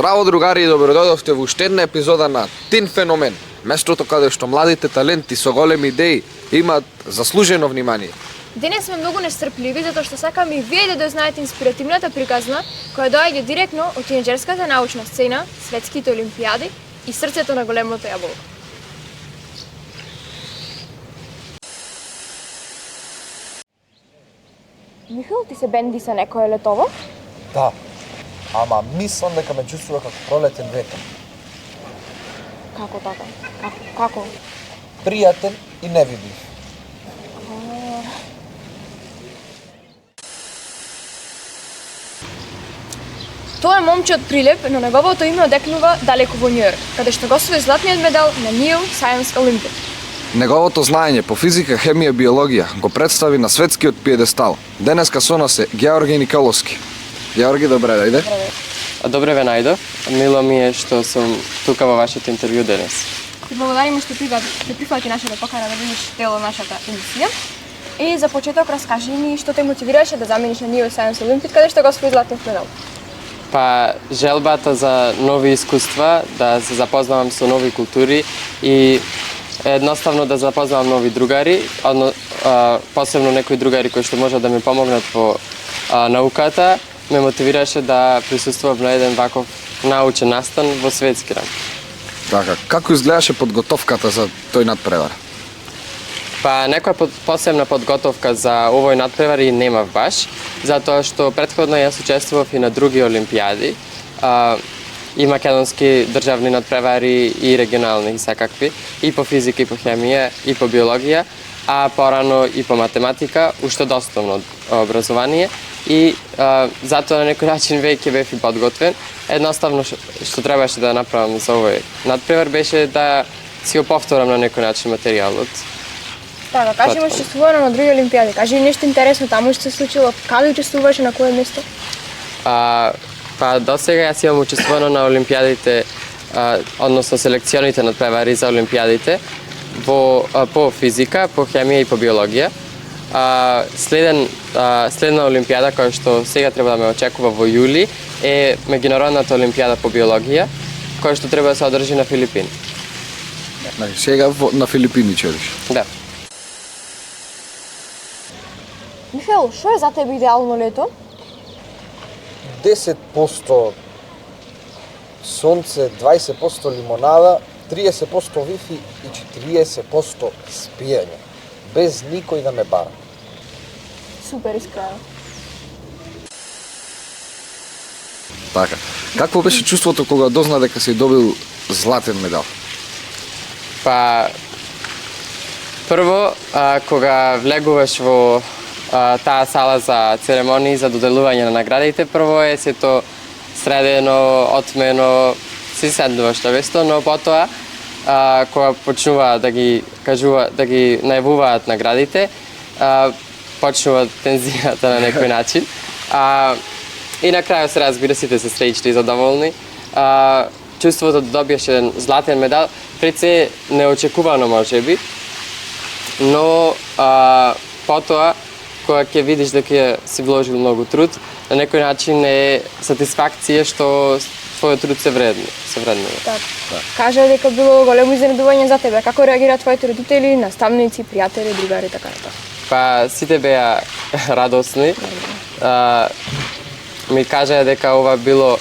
Здраво другари и добродојдовте во уште една епизода на Тин Феномен, местото каде што младите таленти со големи идеи имаат заслужено внимание. Денес сме многу нестрпливи затоа што сакаме и вие да дознаете инспиративната приказна која доаѓа директно од тинеџерската научна сцена, светските олимпијади и срцето на големото јаболко. Михаил, ти се бенди со некој летово? Да, ама мислам дека ме чувствува како пролетен ветер. Како така? Како? Пријатен и невидлив. Тоа е момче од Прилеп, но неговото име одекнува далеку во Њујорк, каде што го освои златниот медал на New Science Olympiad. Неговото знаење по физика, хемија и биологија го представи на светскиот пиедестал. Денеска со нас е Георги Николовски. Георги, добре дојде. Добре ве најдов. Мило ми е што сум тука во вашето интервју денес. Ти благодариме што прифати нашата покана да бидеш дел од нашата емисија. И за почеток раскажи ни што те мотивираше да замениш на New Science Olympiad, каде што го освои златниот медал. Па желбата за нови искуства, да се запознавам со нови култури и едноставно да запознавам нови другари, посебно некои другари кои што можат да ми помогнат во науката, ме мотивираше да присуствувам на еден ваков научен настан во светски ранг. Така, како изгледаше подготовката за тој надпревар? Па некоја посебна подготовка за овој надпревар и немав баш, затоа што претходно јас учествував и на други олимпијади, и македонски државни надпревари и регионални и секакви, и по физика, и по хемија, и по биологија, а порано и по математика, уште доставно образование и затоа на некој начин веќе бев и подготвен. Едноставно што требаше да направам за овој надпревар беше да си го повторам на некој начин материјалот. Така, кажи ми учествувано на други олимпијади. Кажи ми нешто интересно таму што се случило, каде учествуваше, на кое место? Па до сега јас имам учествувано на олимпијадите, односно селекционите надпревари за олимпијадите по физика, по хемија и по биологија. Следна олимпијада која што сега треба да ме очекува во јули е меѓународната олимпијада по биологија, која што треба да се одржи на Филипини. Сега на Филипини чедиш? Да. Михаил, што е за тебе идеално лето? 10% сонце, 20% лимонада, 30% вифи и 40% спиење. Без никој да ме бара. Супер, искрено. Така. Какво беше чувството кога дозна дека си добил златен медал? Па прво кога влегуваш во таа сала за церемонии за доделување на наградите, прво е сето средено, отмено, си седнуваш на место, но потоа кога почнува да ги најавуваат наградите, почнува тензијата на некој начин. И на крајот се разбира, сите се среќни и задоволни. Чувството да добиеш еден златен медал, пред се неочекувано можеби, но потоа кога ќе видиш дека си вложил многу труд, на некој начин е сатисфакција што твојот труд се вреднува. Така. Кажа дека било големо изненадување за тебе. Како реагираат твоите родители, наставници, пријатели, другари така натаму? Па сите беа радосни. Ми кажаа дека ова било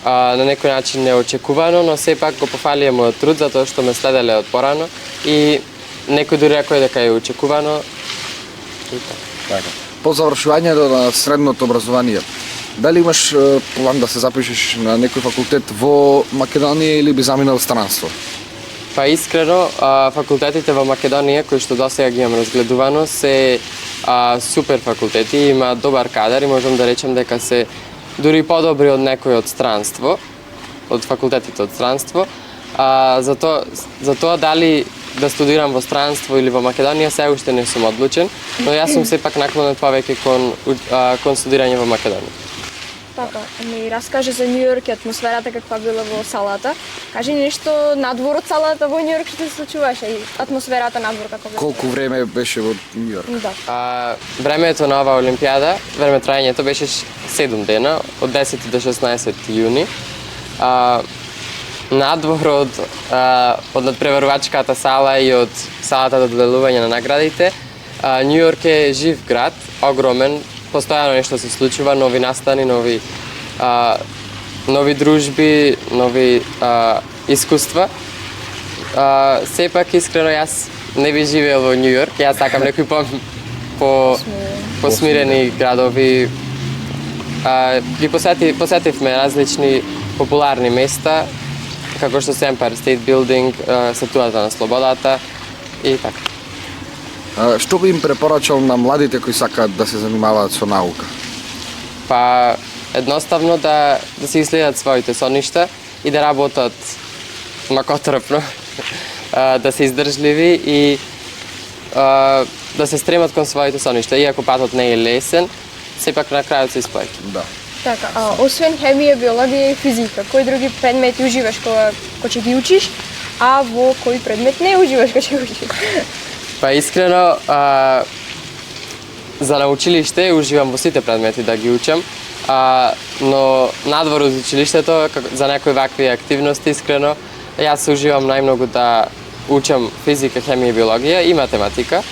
на некој начин неочекувано, но сепак го пофалија мојот труд затоа што ме следеле од порано и некој дури рекој дека е очекувано. Така. По завршувањето на средното образование, дали имаш план да се запишеш на некој факултет во Македонија или би заминал странство? Па искрено, факултетите во Македонија кои што досега ги имам разгледувано се супер факултети, има добар кадар и можам да речем дека се дури подобри од некој од странство, од факултетите од странство. За тоа дали да студирам во странство или во Македонија се уште не сум одлучен, но јас сум сепак наклонет повеќе кон студирање во Македонија. Така, ми раскажи за Њујорк и атмосферата каква била во салата. Кажи нешто надвор од салата во Њујорк што се случуваше и атмосферата надвор како била. Колку време беше во Њујорк? Да. Времето на оваа олимпијада, време трајањето беше 7 дена, од 10 до 16 јуни. надвор од надпреварувачката сала и од салата за доделување на наградите, Њу Јорк е жив град, огромен, постојано нешто се случува, нови настани, нови дружби, нови искуства. Сепак, искрено, јас не би живеел во Њу Јорк, јас сакам некои посмирени градови. Ги посетивме различни популарни места, како што се Empire State Building, Статуата на слободата и така. Што би им препорачал на младите кои сакаат да се занимаваат со наука? Па, едноставно да се иследат своите соништа и да работат макотрпно, да се издржливи и да се стремат кон своите соништа. Иако патот не е лесен, сепак на крајот се исплаќа. Да. Така, освен хемија, биологија и физика, кои други предмети уживаш кога ќе ги учиш, а во кои предмет не уживаш кога ќе ги учиш? Па искрено, за на училиште уживам во сите предмети да ги учам, но надвор од училиштето, за некои вакви активности, искрено, јас уживам најмногу да учам физика, хемија и биологија и математика.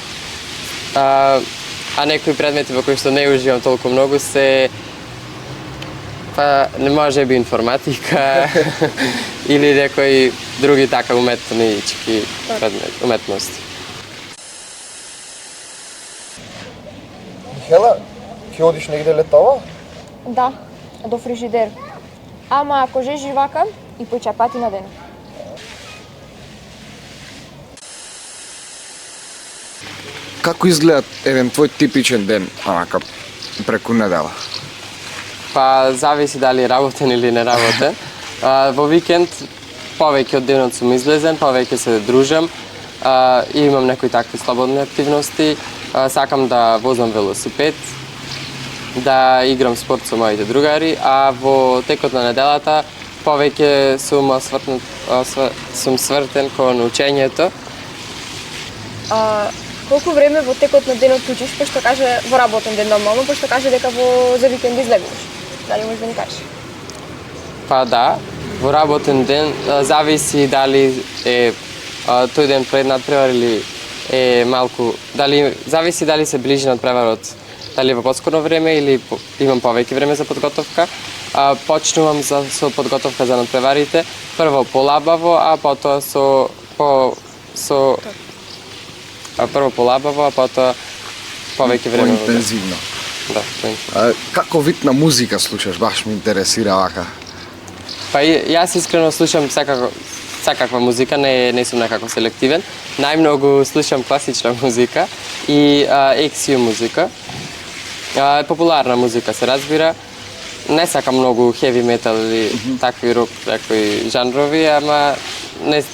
А некои предмети во кои што не уживам толку многу се не може би информатика или некои други така уметнички предмети, уметности. Михела, ќе одиш негде летова? Да, до фрижидер. Ама ако жежи вака, и по 4 пати на ден. Како изгледа еден твој типичен ден, онака, преку недела? Па зависи дали работен или не работен. Во викенд повеќе од денот сум излезен, повеќе се дружам и имам некои такви слободни активности. Сакам да возам велосипед, да играм спорт со моите другари, а во текот на неделата повеќе сум свртен кон учењето. Колку време во текот на денот учиш, пошто каже во работен ден нормално, пошто каже дека за викенд излегуваш? Дали можеш да ни кажеш? Па да, во работен ден зависи дали е тој ден пред надпревар или е малку, зависи дали се ближи надпреварот, дали во поскоро време или имам повеќе време за подготовка. Почнувам со подготовка за надпреварите, прво полабаво, а потоа прво полабаво, а потоа повеќе време. Поинтензивно. Да, Како вид на музика слушаш? Баш ме интересира вака. Па јас искрено слушам секаква музика, не сум некако селективен. Најмногу слушам класична музика и XU музика. Популарна музика се разбира. Не сакам многу heavy metal или такви рок, такви жанрови, ама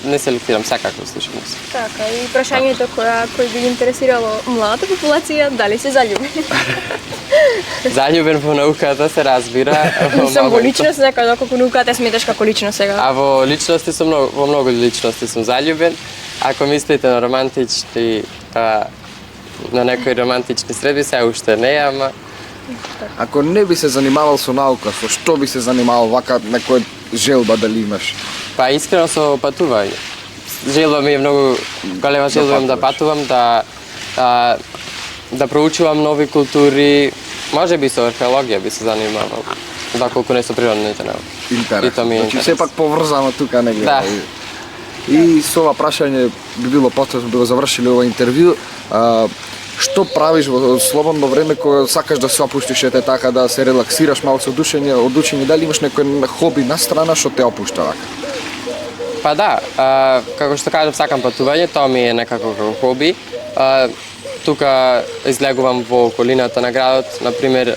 не селектирам, секако слушам музика. Така, и прашањето кој би ги интересирало младата популација, дали се заљубени? Заљубен во науката се разбира. Мислам во личност, некој доколку науката сметаш како личност сега. А во личности сум во многу личности сум заљубен. Ако мислите на романтични, на некои романтични средби, се уште не, ама Ако не би се занимавал со наука, со што би се занимавал вака, некоја желба дали имаш? Па искрено со патување. Желба ми е многу голема желба да патувам, да проучувам нови култури, може би со археологија би се занимавал, доколку не со природните науки. Интересно. Значи сепак поврзано тука негде. Да. И со ова прашање би било потrebно да го завршили ова интервју. Што правиш во слободно време кога сакаш да се опуштиш така, да се релаксираш малку од учење, дали имаш некој хоби на страна што те опушта вака? Па да, како што кажам, сакам патување, тоа ми е некако како хоби. Тука излегувам во околината на градот, например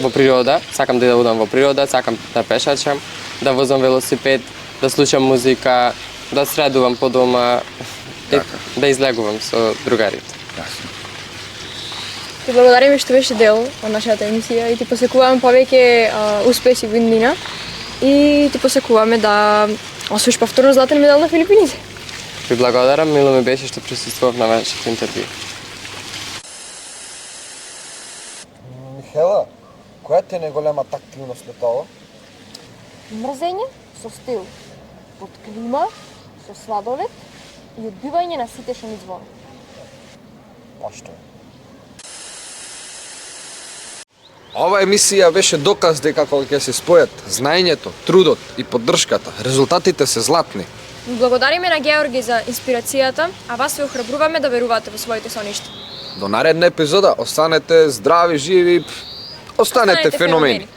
во природа, сакам да одам во природа, сакам да пешачам, да возам велосипед, да слушам музика, да средувам по дома, да излегувам со другарите. Ти благодариме што беше дел од нашата емисија и ти посекуваме повеќе успеси во иднина и ти посекуваме да освоиш повторно златен медал на Филипините. Ви благодарам, мило ми беше што присуствував на вашето интервју. Михела, која ти е најголемата активност летова? Мрзење, со стил, под клима, со сладолед и одбивање на сите звон. Пошто. Ова емисија беше доказ дека кога ќе се спојат знаењето, трудот и поддршката, резултатите се златни. Благодариме на Георги за инспирацијата, а вас се охрабруваме да верувате во своите соништа. До наредна епизода, останете здрави, живи, останете феномени.